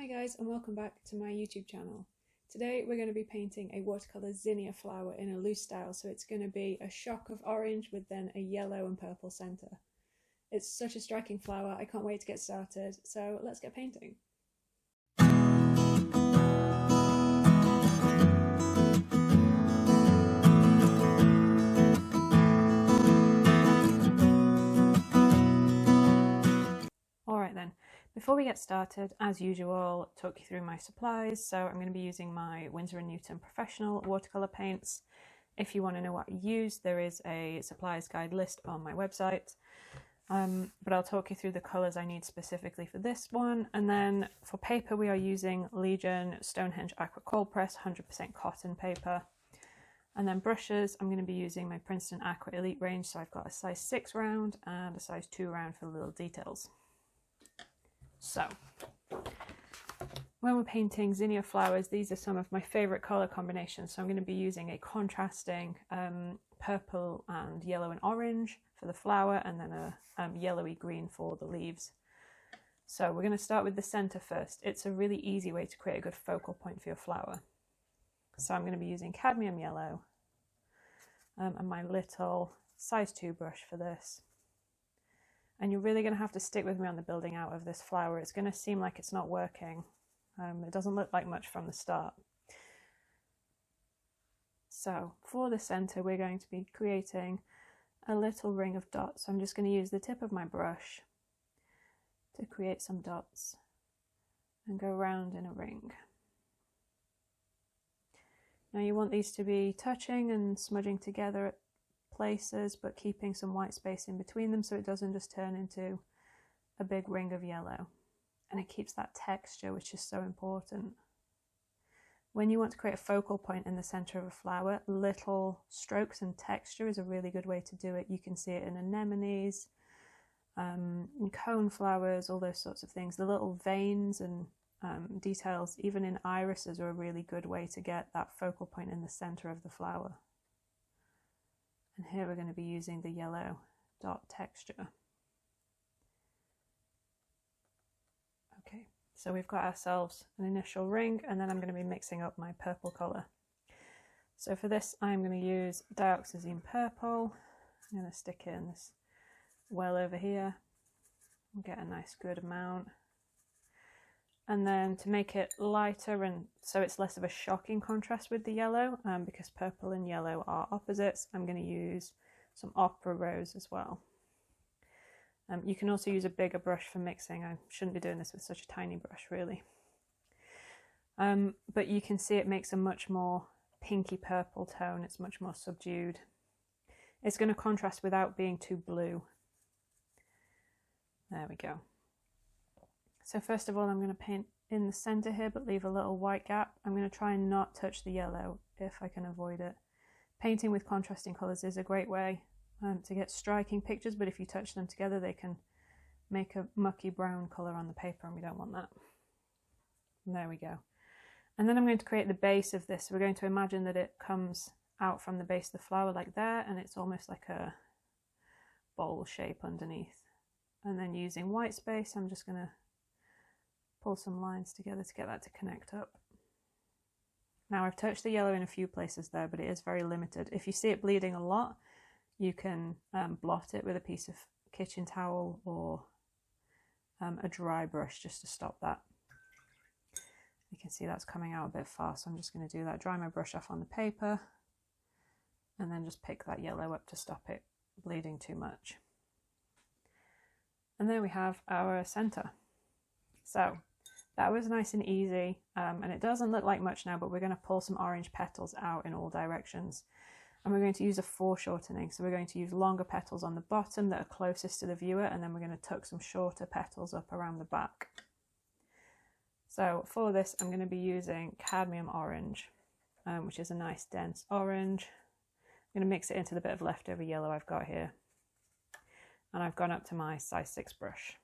Hi guys, and welcome back to my YouTube channel. Today we're going to be painting a watercolour zinnia flower in a loose style, so it's going to be a shock of orange with then a yellow and purple centre. It's such a striking flower, I can't wait to get started, so let's get painting. Alright then, before we get started, as usual, talk you through my supplies. So I'm going to be using my Winsor Newton Professional watercolour paints. If you want to know what I use, there is a supplies guide list on my website. But I'll talk you through the colours I need specifically for this one. And then for paper, we are using Legion Stonehenge Aqua Cold Press 100% cotton paper. And then brushes, I'm going to be using my Princeton Aqua Elite range. So I've got a size 6 round and a size 2 round for the little details. So, when we're painting zinnia flowers, these are some of my favourite colour combinations. So I'm going to be using a contrasting purple and yellow and orange for the flower, and then a yellowy green for the leaves. So we're going to start with the centre first. It's a really easy way to create a good focal point for your flower. So I'm going to be using cadmium yellow and my little size 2 brush for this. And you're really going to have to stick with me on the building out of this flower. It's going to seem like it's not working. It doesn't look like much from the start. So for the centre, we're going to be creating a little ring of dots. So I'm just going to use the tip of my brush to create some dots and go round in a ring. Now you want these to be touching and smudging together at places, but keeping some white space in between them so it doesn't just turn into a big ring of yellow, and it keeps that texture, which is so important. When you want to create a focal point in the center of a flower, little strokes and texture is a really good way to do it. You can see it in anemones, in cone flowers, all those sorts of things. The little veins and details, even in irises, are a really good way to get that focal point in the center of the flower. And here we're going to be using the yellow dot texture. Okay, so we've got ourselves an initial ring, and then I'm going to be mixing up my purple colour. So for this, I'm going to use Dioxazine Purple. I'm going to stick it in this well over here and get a nice good amount. And then to make it lighter and so it's less of a shocking contrast with the yellow, because purple and yellow are opposites, I'm going to use some opera rose as well. You can also use a bigger brush for mixing. I shouldn't be doing this with such a tiny brush really. But you can see it makes a much more pinky purple tone. It's much more subdued. It's going to contrast without being too blue. There we go. So first of all, I'm going to paint in the center here, but leave a little white gap. I'm going to try and not touch the yellow if I can avoid it. Painting with contrasting colors is a great way to get striking pictures, but if you touch them together, they can make a mucky brown color on the paper, and we don't want that. And there we go. And then I'm going to create the base of this. We're going to imagine that it comes out from the base of the flower like there, and it's almost like a bowl shape underneath. And then using white space, I'm just going to pull some lines together to get that to connect up. Now I've touched the yellow in a few places there, but it is very limited. If you see it bleeding a lot, you can blot it with a piece of kitchen towel or a dry brush just to stop that. You can see that's coming out a bit fast, so I'm just going to do that. Dry my brush off on the paper and then just pick that yellow up to stop it bleeding too much. And there we have our center. So that was nice and easy, and it doesn't look like much now, but we're going to pull some orange petals out in all directions. And we're going to use a foreshortening. So we're going to use longer petals on the bottom that are closest to the viewer, and then we're going to tuck some shorter petals up around the back. So for this, I'm going to be using Cadmium Orange, which is a nice dense orange. I'm going to mix it into the bit of leftover yellow I've got here. And I've gone up to my size 6 brush.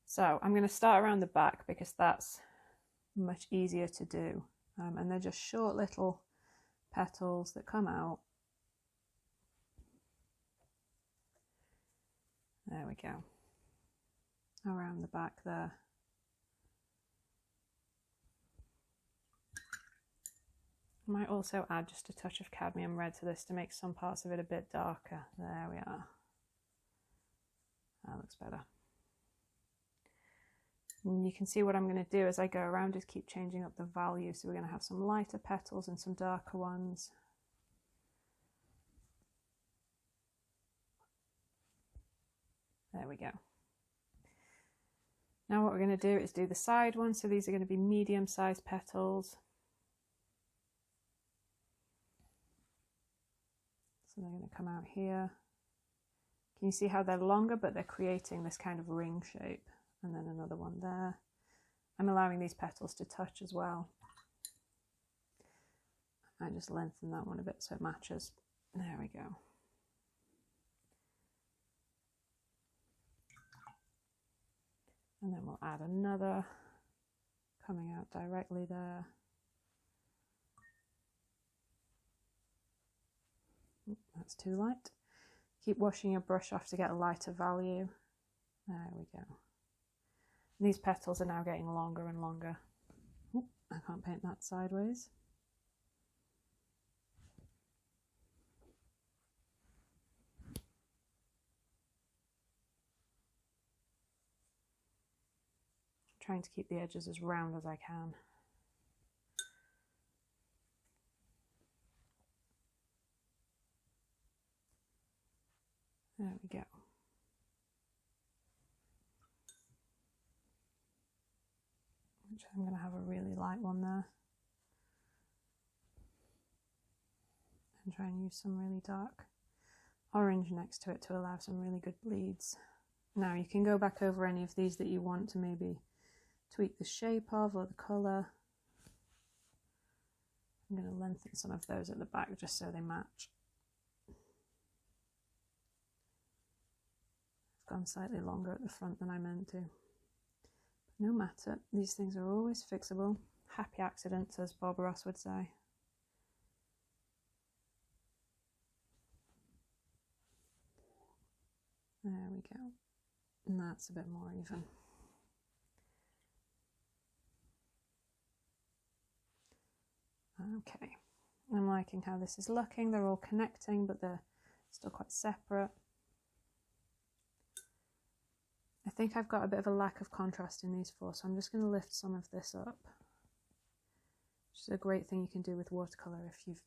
So I'm going to start around the back because that's much easier to do. And they're just short little petals that come out. There we go. Around the back there. I might also add just a touch of cadmium red to this to make some parts of it a bit darker. There we are. That looks better. And you can see what I'm going to do as I go around is keep changing up the value. So we're going to have some lighter petals and some darker ones. There we go. Now what we're going to do is do the side ones. So these are going to be medium-sized petals. So they're going to come out here. Can you see how they're longer, but they're creating this kind of ring shape? And then another one there. I'm allowing these petals to touch as well. I just lengthen that one a bit so it matches. There we go. And then we'll add another coming out directly there. That's too light. Keep washing your brush off to get a lighter value. There we go. And these petals are now getting longer and longer. Oop, I can't paint that sideways. Trying to keep the edges as round as I can. There we go. Which I'm going to have a really light one there. And try and use some really dark orange next to it to allow some really good bleeds. Now you can go back over any of these that you want to maybe tweak the shape of or the colour. I'm going to lengthen some of those at the back just so they match. I've gone slightly longer at the front than I meant to. But no matter, these things are always fixable. Happy accidents, as Bob Ross would say. There we go. And that's a bit more even. Okay, I'm liking how this is looking. They're all connecting, but they're still quite separate. I think I've got a bit of a lack of contrast in these four, so I'm just going to lift some of this up. Which is a great thing you can do with watercolor. If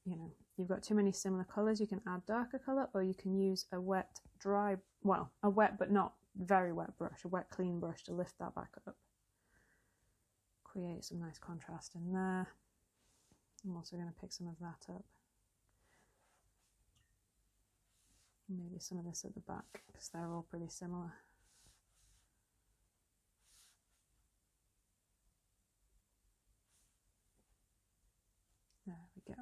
you've got too many similar colors, you can add darker color, or you can use a wet, dry, well, a wet but not very wet brush, a wet, clean brush to lift that back up. Create some nice contrast in there. I'm also going to pick some of that up. Maybe some of this at the back, because they're all pretty similar. There we go.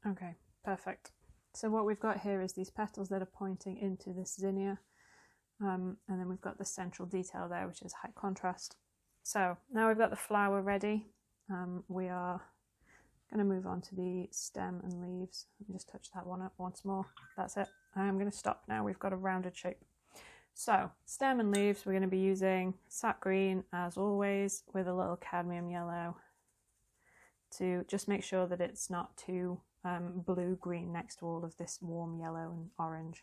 Okay, perfect. So what we've got here is these petals that are pointing into this zinnia, and then we've got the central detail there, which is high contrast. So now we've got the flower ready. We are going to move on to the stem and leaves. Let me just touch that one up once more. That's it. I'm going to stop now. We've got a rounded shape. So stem and leaves, we're going to be using sap green as always with a little cadmium yellow to just make sure that it's not too blue-green next to all of this warm yellow and orange.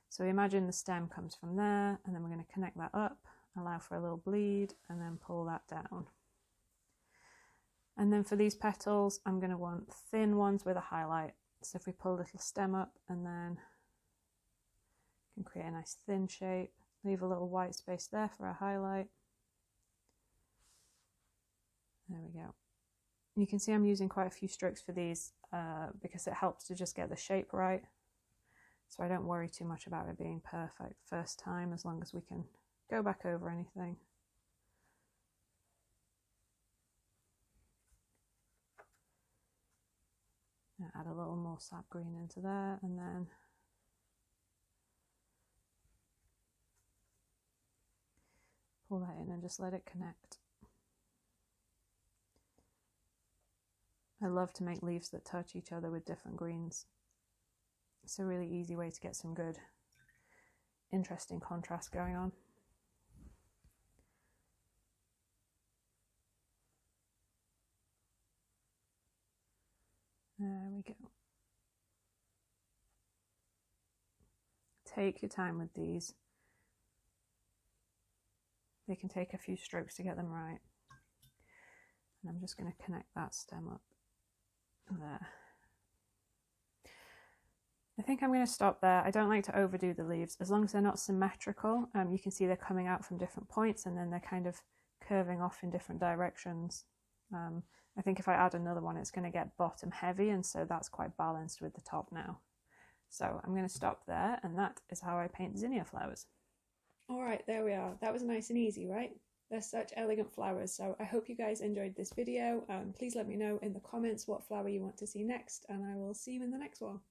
So imagine the stem comes from there, and then we're going to connect that up, allow for a little bleed, and then pull that down. And then for these petals, I'm going to want thin ones with a highlight. So if we pull a little stem up, and then you can create a nice thin shape, leave a little white space there for a highlight. There we go. You can see I'm using quite a few strokes for these because it helps to just get the shape right. So I don't worry too much about it being perfect first time, as long as we can go back over anything. Add a little more sap green into there, and then pull that in and just let it connect. I love to make leaves that touch each other with different greens. It's a really easy way to get some good, interesting contrast going on. There we go. Take your time with these. They can take a few strokes to get them right. And I'm just going to connect that stem up there. I think I'm going to stop there. I don't like to overdo the leaves. As long as they're not symmetrical, you can see they're coming out from different points and then they're kind of curving off in different directions. I think if I add another one, it's going to get bottom heavy, and so that's quite balanced with the top now. So I'm going to stop there, and that is how I paint zinnia flowers. All right, there we are. That was nice and easy, right? They're such elegant flowers, so I hope you guys enjoyed this video. Please let me know in the comments what flower you want to see next, and I will see you in the next one.